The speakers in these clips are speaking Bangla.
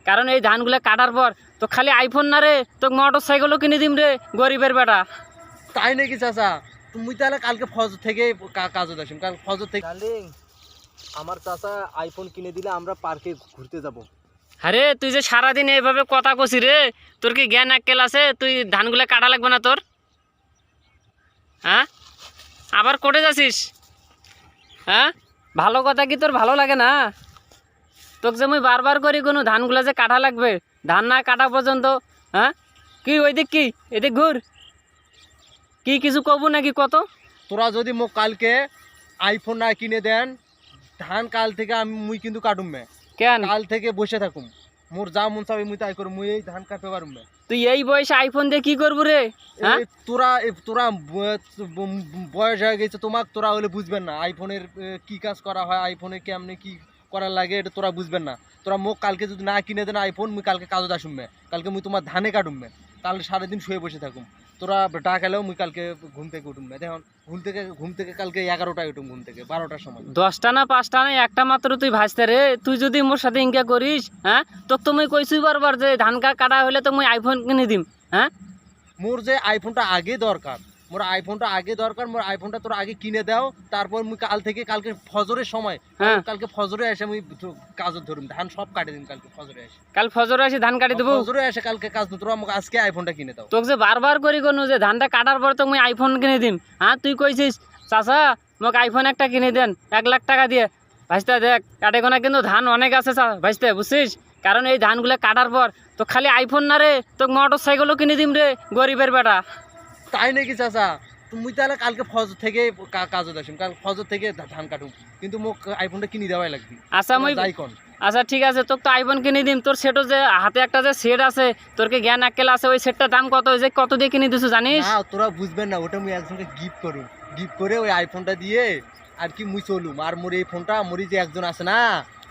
কারণ এই ধানগুলো কাটার পর তো খালি আইফোন না রে, তো মোটর সাইকেলও কিনে দিম রে, গরিবের বেটা। তাই নাকি চাচা? তুমি তাহলে কালকে ফজর থেকে কাজে আসুন, কাল ফজর থেকে। ডার্লিং, আমার চাচা আইফোন কিনে দিলে আমরা পার্কে ঘুরতে যাব। আরে তুই যে সারাদিন এইভাবে কথা কছি রে, তোর কি জ্ঞান আক্কেল আছে? তুই ধানগুলো কাটা লাগবে না তোর? হ্যাঁ, আবার কোটে যাচ্ছিস? হ্যাঁ, ভালো কথা কি তোর ভালো লাগে না? তোকে যে মুই বারবার করি কোনো ধানগুলো যে কাটা লাগবে, ধান না কাটা পর্যন্ত। হ্যাঁ, কি ওই দিক কি এদিক ঘুর, কি কিছু কব নাকি কত? তোরা যদি মোক কালকে আইফোন না কিনে দেন, ধান কাল থেকে মুই কিন্তু কাটুম মে। কেন কাল থেকে বসে থাকুম, মোর যা মন চাবে মুই তাই করুম, মুই এই ধান কাটতে পারুম মে। তুই এই বয়সে আইফোন দিয়ে কি করবো রে? হ্যাঁ, তোরা বয়স হয়ে গেছে তোমাক, তোরা হলে বুঝবেন না আইফোনের কি কাজ করা হয়, আইফোনে কেমনে কি করার লাগে, এটা তোরা বুঝবেন না। তোরা মোক কালকে যদি না কিনে দেন আইফোন, মুই কালকে কাজত আসুম মে। কালকে মুই তোমার ধানে কাটুম মে, তাহলে সারাদিন শুয়ে বসে থাকুম। তোরা ডাক এলেও মুই কালকে ঘুম থেকে উঠুম মে। দেখুন, ঘুম থেকে কালকে 11টায় উঠুম, ঘুম থেকে 12টার সময়। 10টা না 5টা না একটা মাত্র তুই ভাজতে রে। তুই যদি মোর সাথে ইনকা করিস, হ্যাঁ, তো তুমি কইছি বারবার যে ধান কাটা হলে তো মুই আইফোন কিনে দিম। হ্যাঁ, মোর যে আইফোনটা আগে দরকার, মোর আইফোনটা তোরা আগে কিনে দাও, তারপর মুই কালকে ফজরের সময়, হ্যাঁ, কালকে ফজরে এসে মুই কাজত ধরুম, ধান সব কাটে দিম কালকে ফজরে এসে। কাল ফজরে এসে ধান কাটি দেবো। ফজরে এসে কালকে কাজ তোরা আমাকে আজকে আইফোনটা কিনে দাও। তোকে যে বারবার করি কোনো যে ধানটা কাটার পর তো মুই আইফোন কিনে দিম। হ্যাঁ, তুই কইছিস চাচা মোক আইফোন একটা কিনে দেন 1 লাখ টাকা দিয়ে। ভাইস্তা দেখ কাটে গোনা কিন্তু ধান অনেক আছে ভাইস্তে, বুঝছিস? কারণ এই ধানগুলো কাটার পর তো খালি আইফোন না রে, তো মোটর সাইকেলও কিনে দিম রে, গরিবের বেটা। তাই নাকি চাচা? তুমি তাহলে কালকে ফজর থেকে কাজত আসুন, কাল ফজর থেকে ধান কাটুম, কিন্তু মোক আইফোনটা কিনে দেওয়াই লাগবে। আচ্ছা মুই যাই কোন। আচ্ছা ঠিক আছে, তোকে তো আইফোন কিনে দিম। তোর সেটও যে হাতে একটা যে সেট আছে, তোর কি জ্ঞান আক্কেল আছে? ওই সেটটার দাম কত, ওই যে কত দিয়ে কিনে দিছো জানিস? না, তোরা বুঝবেন না, ওটা মুই একজনকে গিফট করুম, গিফট করে ওই আইফোনটা দিয়ে আর কি মুই চলুম। আর মোর এই ফোনটা, মোরই যে একজন আছে না,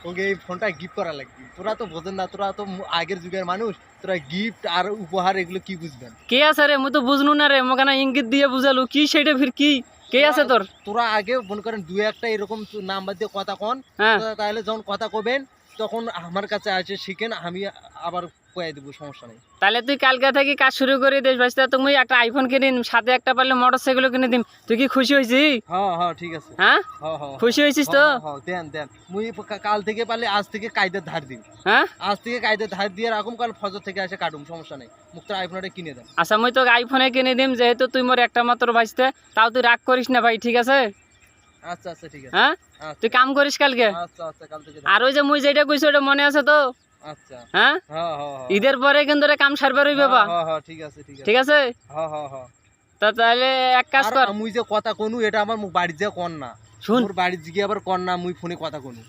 ওকে এই ফোনটা গিফট করা লাগবে। তোরা তো বোঝেন না, তোরা তো আগের যুগের মানুষ, তোরা গিফট আর উপহার এগুলো কি বুঝবেন? কে আছে রে? মুই তো বুঝলু না রে, মোকে না ইঙ্গিত দিয়ে বুঝালু কি সেটা ফির কি? কে আছে তোর? তোরা আগে মনে করেন 2-1টা এরকম নাম্বার দিয়ে কথা কন, হ্যাঁ, তাহলে যখন কথা কবেন তখন আমার কাছে আসে শিখেন, আমি আবার কয়ে দেবো, সমস্যা নেই। তাহলে তুই কালকে থেকে কাজ শুরু করে দিস ভাইস্তা। তুমি একটা আইফোন কিনে দিম, সাথে একটা পারলে মোটর সাইকেলও কিনে দিম। তুই কি খুশি হয়েছিস? হ্যাঁ হ্যাঁ ঠিক আছে। হ্যাঁ, হ্যাঁ হ্যাঁ খুশি হয়েছিস তো? দেন দেন, মুই কাল থেকে পারলে আজ থেকে কায়দার ধার দিন, হ্যাঁ, আজ থেকে কায়দার ধার দিয়ে রাখুম, কাল ফজর থেকে এসে কাটুম, সমস্যা নেই। মুক্তার আইফোনটা কিনে দেন। আচ্ছা মুই তোকে আইফোনে কিনে দিম, যেহেতু তুই মোর একটা মাত্র ভাইস্তে। তাও তুই রাগ করিস না ভাই, ঠিক আছে? আচ্ছা আচ্ছা ঠিক আছে। হ্যাঁ, তুই কাম করিস কালকে। আচ্ছা আচ্ছা, কাল থেকে। আর ওই যে মুই যেটা কইছি ওটা মনে আছে তো? আচ্ছা। হ্যাঁ, হ্যাঁ হ্যাঁ হ্যাঁ ঈদের পরে কিন্তু রে কাম সারবার হইবে বা। হ্যাঁ হ্যাঁ ঠিক আছে ঠিক আছে। ঠিক আছে, হ্যাঁ হ্যাঁ হ্যাঁ। তা তাহলে এক কাজ কর। মুই যে কথা কনু, এটা আমার বাড়ির যে কন না, শুন, মোর বাড়ির দিকে আবার কন না, মুই ফোনে কথা কনু।